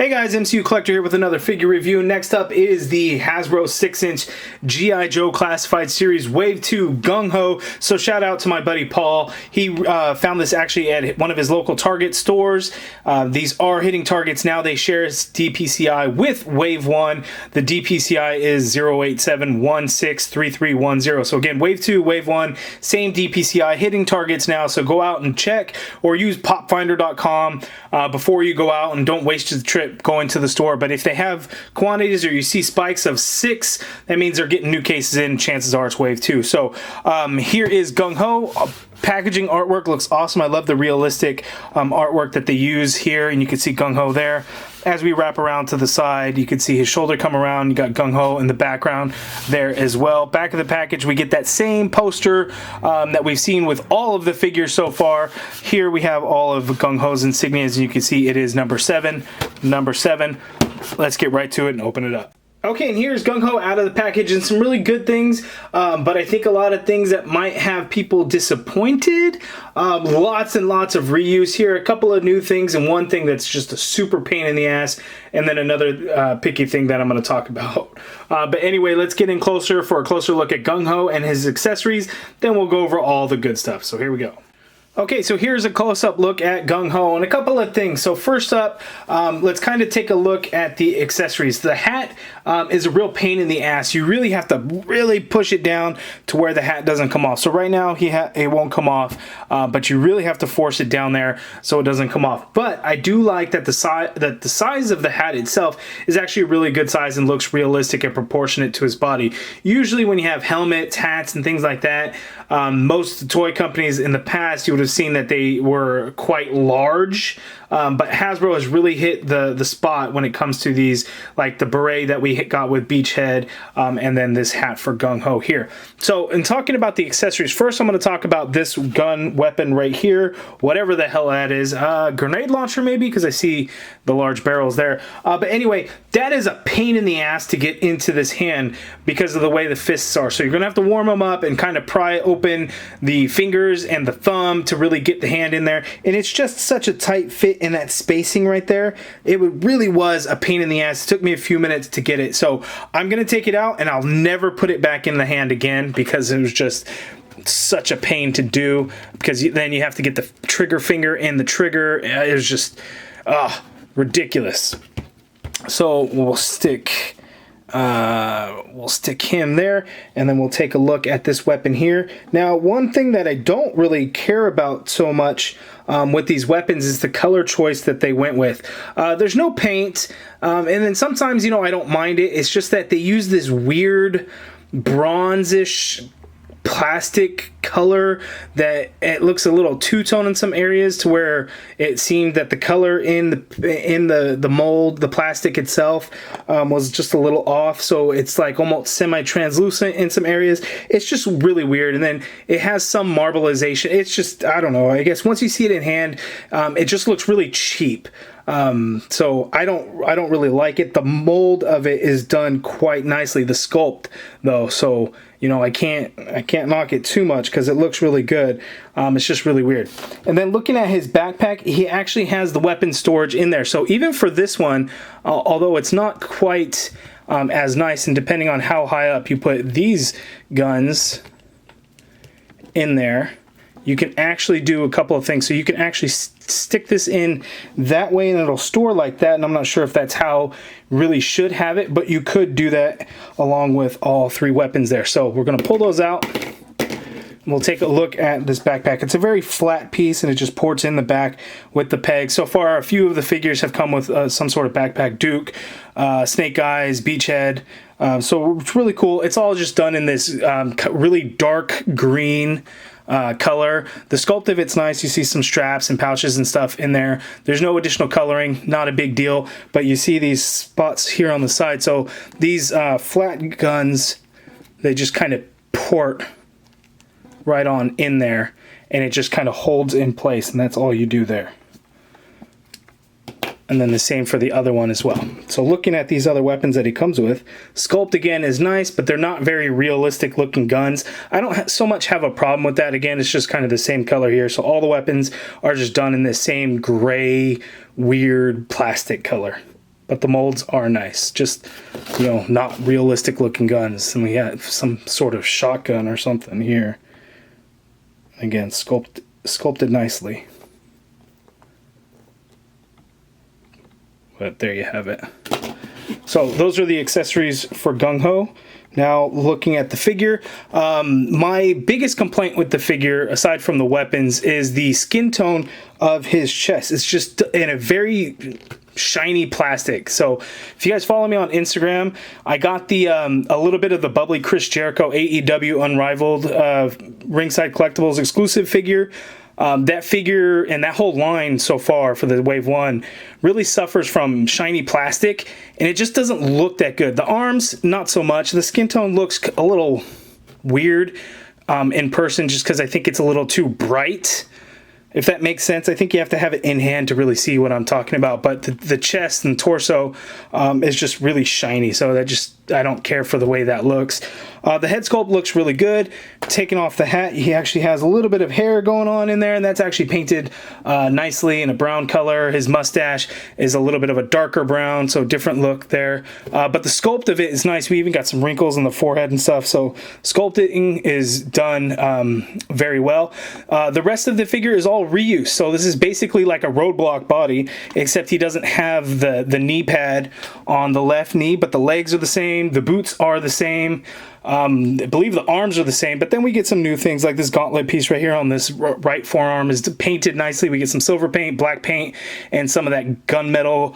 Hey guys, MCU Collector here with another figure review. Next up is the Hasbro 6-inch G.I. Joe Classified Series Wave 2 Gung Ho. So shout out to my buddy Paul. He found this actually at one of his local Target stores. These are hitting targets now. They share DPCI with Wave 1. The DPCI is 087163310. So again, Wave 2, Wave 1, same DPCI, hitting targets now. So go out and check or use popfinder.com before you go out, and don't waste your trip going to the store. But if they have quantities or you see spikes of 6, that means they're getting new cases in. Chances are it's Wave 2. So here is Gung Ho. Packaging artwork looks awesome. I love the realistic artwork that they use here, and you can see Gung Ho there. As we wrap around to the side, you can see his shoulder come around. You got Gung Ho in the background there as well. Back of the package, we get that same poster that we've seen with all of the figures so far. Here we have all of Gung Ho's insignias, and you can see it is number 7. Number 7. Let's get right to it and open it up. Okay, and here's Gung Ho out of the package, and some really good things, but I think a lot of things that might have people disappointed. Lots and lots of reuse here, a couple of new things, and one thing that's just a super pain in the ass, and then another picky thing that I'm going to talk about. But anyway, let's get in closer for a closer look at Gung Ho and his accessories, then we'll go over all the good stuff. So here we go. Okay, so here's a close-up look at Gung Ho and a couple of things. So first up, let's kind of take a look at the accessories. The hat is a real pain in the ass. You really have to really push it down to where the hat doesn't come off. So right now it won't come off, but you really have to force it down there so it doesn't come off. But I do like that the size of the hat itself is actually a really good size and looks realistic and proportionate to his body. Usually when you have helmets, hats, and things like that, most toy companies in the past, you would have seen that they were quite large, but Hasbro has really hit the spot when it comes to these, like the beret that we got with Beachhead, and then this hat for Gung Ho here. So in talking about the accessories, first I'm going to talk about this gun weapon right here, whatever the hell that is, grenade launcher maybe, because I see the large barrels there. But anyway, that is a pain in the ass to get into this hand because of the way the fists are. So you're going to have to warm them up and kind of pry open the fingers and the thumb to really get the hand in there, and it's just such a tight fit in that spacing right there. It really was a pain in the ass. It took me a few minutes to get it, so I'm gonna take it out and I'll never put it back in the hand again because it was just such a pain to do, because then you have to get the trigger finger in the trigger. It was just ridiculous. So we'll stick him there, and then we'll take a look at this weapon here. Now, one thing that I don't really care about so much with these weapons is the color choice that they went with. There's no paint, and then sometimes, you know, I don't mind it. It's just that they use this weird bronzish plastic color that it looks a little two-tone in some areas, to where it seemed that the color in the mold, the plastic itself, was just a little off. So it's like almost semi-translucent in some areas. It's just really weird. And then it has some marbleization. It's just, I don't know, I guess once you see it in hand, it just looks really cheap. So I don't really like it. The mold of it is done quite nicely, the sculpt though, so you know, I can't knock it too much because it looks really good. It's just really weird. And then looking at his backpack, he actually has the weapon storage in there. So even for this one, although it's not quite as nice, and depending on how high up you put these guns in there, you can actually do a couple of things. So you can actually stick this in that way and it'll store like that, and I'm not sure if that's how really should have it, but you could do that along with all 3 weapons there. So we're going to pull those out. We'll take a look at this backpack. It's a very flat piece and it just ports in the back with the peg. So far, a few of the figures have come with some sort of backpack. Duke, Snake Eyes, Beachhead. So it's really cool. It's all just done in this really dark green color. The sculpt of it's nice. You see some straps and pouches and stuff in there. There's no additional coloring, not a big deal, but you see these spots here on the side. So these flat guns, they just kind of port right on in there, and it just kind of holds in place, and that's all you do there. And then the same for the other one as well. So looking at these other weapons that he comes with, sculpt again is nice, but they're not very realistic looking guns. I don't so much have a problem with that. Again, it's just kind of the same color here. So all the weapons are just done in this same gray, weird plastic color. but the molds are nice. Just, you know, not realistic looking guns. And we have some sort of shotgun or something here. Again, sculpted nicely. But there you have it. So those are the accessories for Gung Ho. Now looking at the figure, my biggest complaint with the figure, aside from the weapons, is the skin tone of his chest. It's just in a very shiny plastic. So if you guys follow me on Instagram, I got the a little bit of the bubbly Chris Jericho AEW Unrivaled Ringside Collectibles exclusive figure. That figure and that whole line so far for the Wave 1 really suffers from shiny plastic, and it just doesn't look that good. The arms, not so much. The skin tone looks a little weird in person, just because I think it's a little too bright. If that makes sense. I think you have to have it in hand to really see what I'm talking about. But the chest and torso is just really shiny. So I don't care for the way that looks. The head sculpt looks really good. Taking off the hat, he actually has a little bit of hair going on in there, and that's actually painted nicely in a brown color. His mustache is a little bit of a darker brown, so different look there. But the sculpt of it is nice. We even got some wrinkles in the forehead and stuff, so sculpting is done very well. The rest of the figure is all reuse, so this is basically like a roadblock body, except he doesn't have the knee pad on the left knee, but the legs are the same, the boots are the same. I believe the arms are the same, but then we get some new things like this gauntlet piece right here on this right forearm is painted nicely. We get some silver paint, black paint, and some of that gunmetal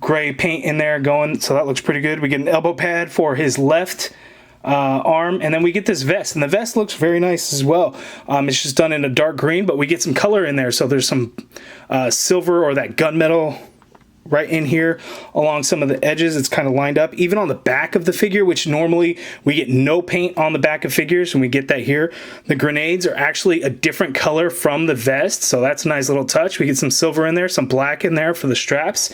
gray paint in there going, so that looks pretty good. We get an elbow pad for his left arm, and then we get this vest, and the vest looks very nice as well. It's just done in a dark green, but we get some color in there, so there's some silver or that gunmetal right in here along some of the edges. It's kind of lined up even on the back of the figure, which normally we get no paint on the back of figures, and we get that here. The grenades are actually a different color from the vest, so that's a nice little touch. We get some silver in there, some black in there for the straps.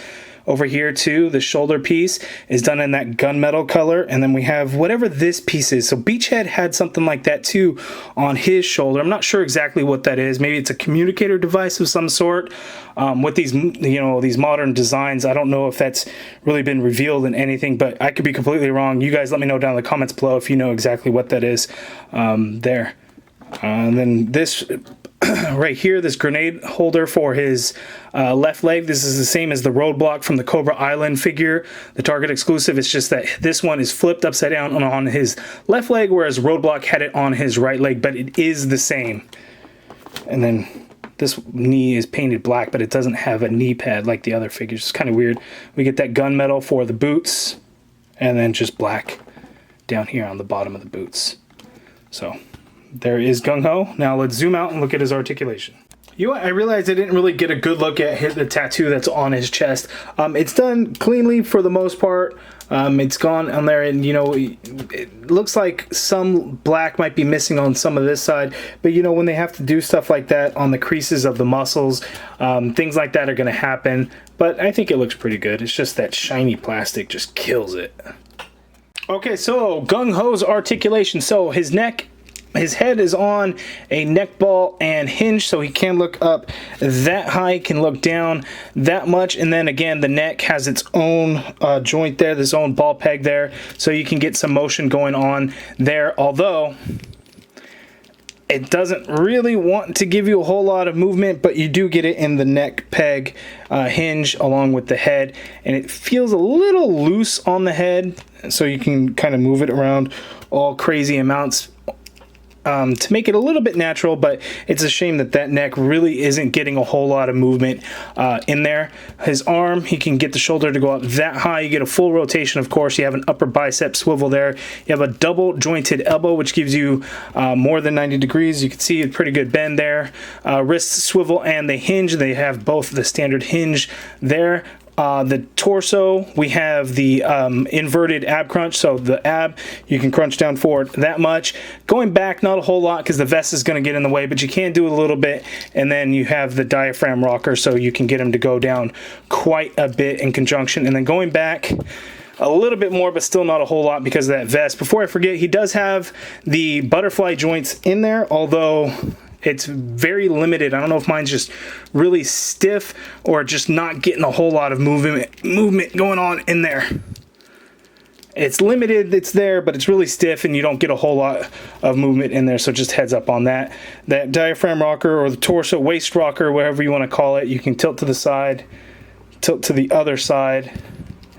Over here too, the shoulder piece is done in that gunmetal color, and then we have whatever this piece is. So Beachhead had something like that too on his shoulder. I'm not sure exactly what that is. Maybe it's a communicator device of some sort. With these, you know, these modern designs, I don't know if that's really been revealed in anything, but I could be completely wrong. You guys let me know down in the comments below if you know exactly what that is there. And then this right here, this grenade holder for his left leg. This is the same as the roadblock from the Cobra Island figure, the Target exclusive. It's just that this one is flipped upside down on his left leg, whereas roadblock had it on his right leg, but it is the same. And then this knee is painted black, but it doesn't have a knee pad like the other figures. It's kind of weird. We get that gunmetal for the boots, and then just black down here on the bottom of the boots. So there is Gung Ho. Now let's zoom out and look at his articulation. You know what? I realized I didn't really get a good look at the tattoo that's on his chest. It's done cleanly for the most part. It's gone on there, and you know, it looks like some black might be missing on some of this side, but you know, when they have to do stuff like that on the creases of the muscles, things like that are going to happen, but I think it looks pretty good. It's just that shiny plastic just kills it. Okay, so Gung Ho's articulation. So his neck, his head is on a neck ball and hinge, so he can look up that high, can look down that much, and then again the neck has its own joint there, this own ball peg there, so you can get some motion going on there, although it doesn't really want to give you a whole lot of movement, but you do get it in the neck peg hinge along with the head, and it feels a little loose on the head, so you can kind of move it around all crazy amounts to make it a little bit natural, but it's a shame that that neck really isn't getting a whole lot of movement in there. His arm, he can get the shoulder to go up that high. You get a full rotation, of course. You have an upper bicep swivel there. You have a double jointed elbow, which gives you more than 90 degrees. You can see a pretty good bend there. Wrist swivel and the hinge, they have both the standard hinge there. The torso, we have the inverted ab crunch, so the ab, you can crunch down forward that much. Going back, not a whole lot because the vest is going to get in the way, but you can do a little bit, and then you have the diaphragm rocker, so you can get him to go down quite a bit in conjunction, and then going back a little bit more, but still not a whole lot because of that vest. Before I forget, he does have the butterfly joints in there, although it's very limited. I don't know if mine's just really stiff or just not getting a whole lot of movement going on in there. It's limited, it's there, but it's really stiff and you don't get a whole lot of movement in there, so just heads up on that. That diaphragm rocker or the torso waist rocker, whatever you want to call it, you can tilt to the side, tilt to the other side,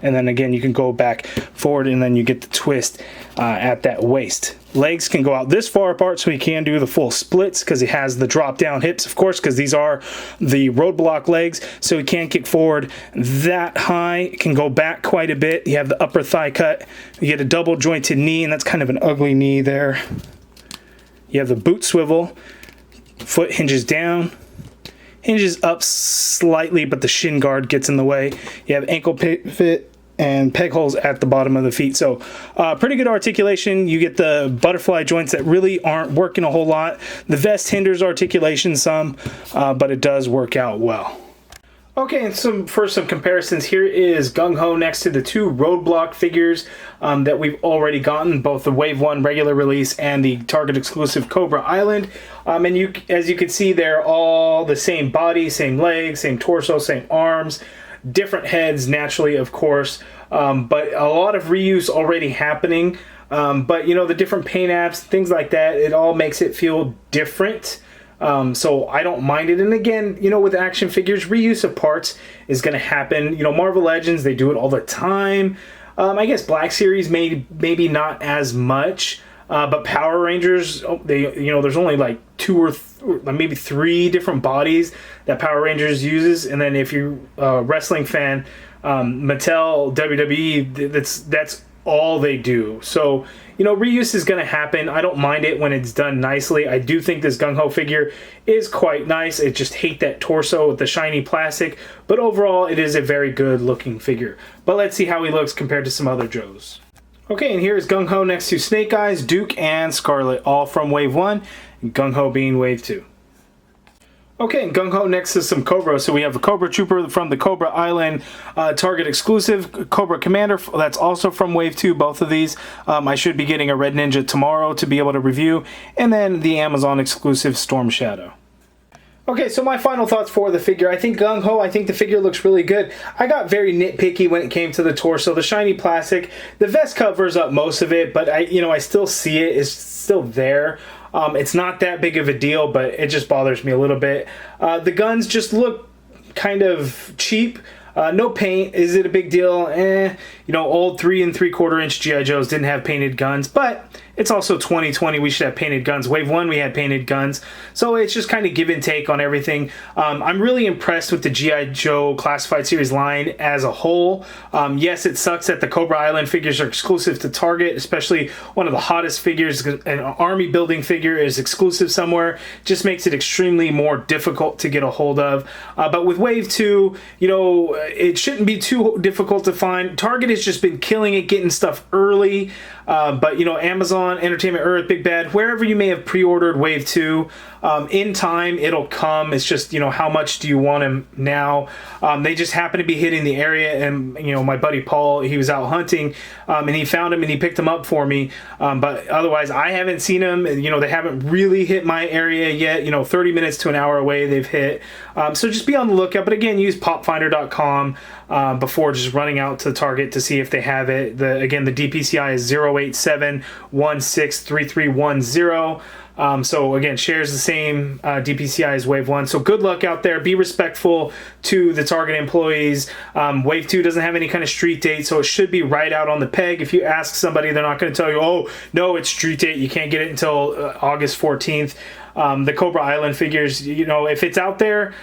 and then again you can go back forward and then you get the twist at that waist. Legs can go out this far apart, so he can do the full splits because he has the drop down hips, of course, because these are the roadblock legs, so he can't kick forward that high. It can go back quite a bit. You have the upper thigh cut, you get a double jointed knee, and that's kind of an ugly knee there. You have the boot swivel, foot hinges down, hinges up slightly, but the shin guard gets in the way. You have ankle pivot and peg holes at the bottom of the feet. So pretty good articulation. You get the butterfly joints that really aren't working a whole lot. The vest hinders articulation some, but it does work out well. Okay, and for some comparisons, here is Gung Ho next to the two roadblock figures that we've already gotten, both the Wave 1 regular release and the Target exclusive Cobra Island. And as you can see, they're all the same body, same legs, same torso, same arms, different heads naturally, of course, but a lot of reuse already happening. But you know, the different paint apps, things like that, it all makes it feel different. So I don't mind it. And again, you know, with action figures, reuse of parts is going to happen. You know, Marvel Legends, they do it all the time. I guess Black Series maybe not as much, but Power Rangers, there's only like two or maybe three different bodies that Power Rangers uses. And then if you're a wrestling fan, Mattel, WWE, that's all they do. So, you know, reuse is going to happen. I don't mind it when it's done nicely. I do think this Gung Ho figure is quite nice. I just hate that torso with the shiny plastic, but overall it is a very good looking figure. But let's see how he looks compared to some other Joes. Okay, and here is Gung Ho next to Snake Eyes, Duke, and Scarlet, all from Wave 1, and Gung Ho being Wave 2. Okay, and Gung Ho next to some Cobra. So we have a Cobra Trooper from the Cobra Island Target exclusive, Cobra Commander, that's also from Wave 2, both of these. I should be getting a Red Ninja tomorrow to be able to review, and then the Amazon exclusive Storm Shadow. Okay, so my final thoughts for the figure. I think Gung Ho, I think the figure looks really good. I got very nitpicky when it came to the torso. The shiny plastic, the vest covers up most of it, but I still see it. It's still there. It's not that big of a deal, but it just bothers me a little bit. The guns just look kind of cheap. No paint. Is it a big deal? You know, old 3 3/4 inch G.I. Joes didn't have painted guns, but it's also 2020. We should have painted guns. Wave 1, we had painted guns. So it's just kind of give and take on everything. I'm really impressed with the G.I. Joe Classified Series line as a whole. Yes, it sucks that the Cobra Island figures are exclusive to Target, especially one of the hottest figures. An army building figure is exclusive somewhere. Just makes it extremely more difficult to get a hold of. But with Wave 2, you know, it shouldn't be too difficult to find. Target has just been killing it, getting stuff early. But, you know, Amazon, Entertainment Earth, Big Bad, wherever you may have pre-ordered Wave 2, in time, it'll come. It's just, you know, how much do you want him now? They just happen to be hitting the area, and, you know, my buddy Paul, he was out hunting, and he found him, and he picked him up for me. But otherwise, I haven't seen him. You know, they haven't really hit my area yet. You know, 30 minutes to an hour away they've hit. So just be on the lookout. But again, use popfinder.com before just running out to Target to see if they have it. Again, the DPCI is 087163310. So again, shares the same DPCI as Wave 1. So good luck out there. Be respectful to the Target employees. Wave 2 doesn't have any kind of street date, so it should be right out on the peg. If you ask somebody, they're not going to tell you, oh, no, it's street date. You can't get it until August 14th. The Cobra Island figures, you know, if it's out there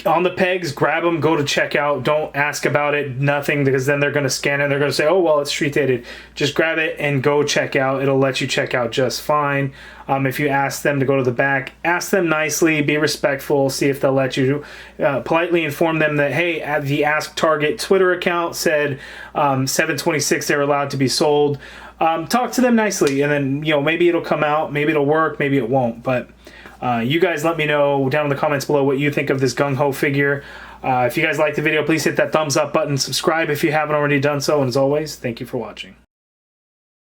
on the pegs, grab them, go to checkout. Don't ask about it, nothing, because then they're going to scan it and they're going to say, oh, well, it's street dated. Just grab it and go check out. It'll let you check out just fine. If you ask them to go to the back, ask them nicely, be respectful, see if they'll let you. Politely inform them that, hey, at the Ask Target Twitter account said 7/26 they're allowed to be sold. Talk to them nicely, and then, you know, maybe it'll come out, maybe it'll work, maybe it won't. But you guys let me know down in the comments below what you think of this Gung Ho figure. If you guys liked the video, please hit that thumbs up button, subscribe if you haven't already done so, and as always, thank you for watching.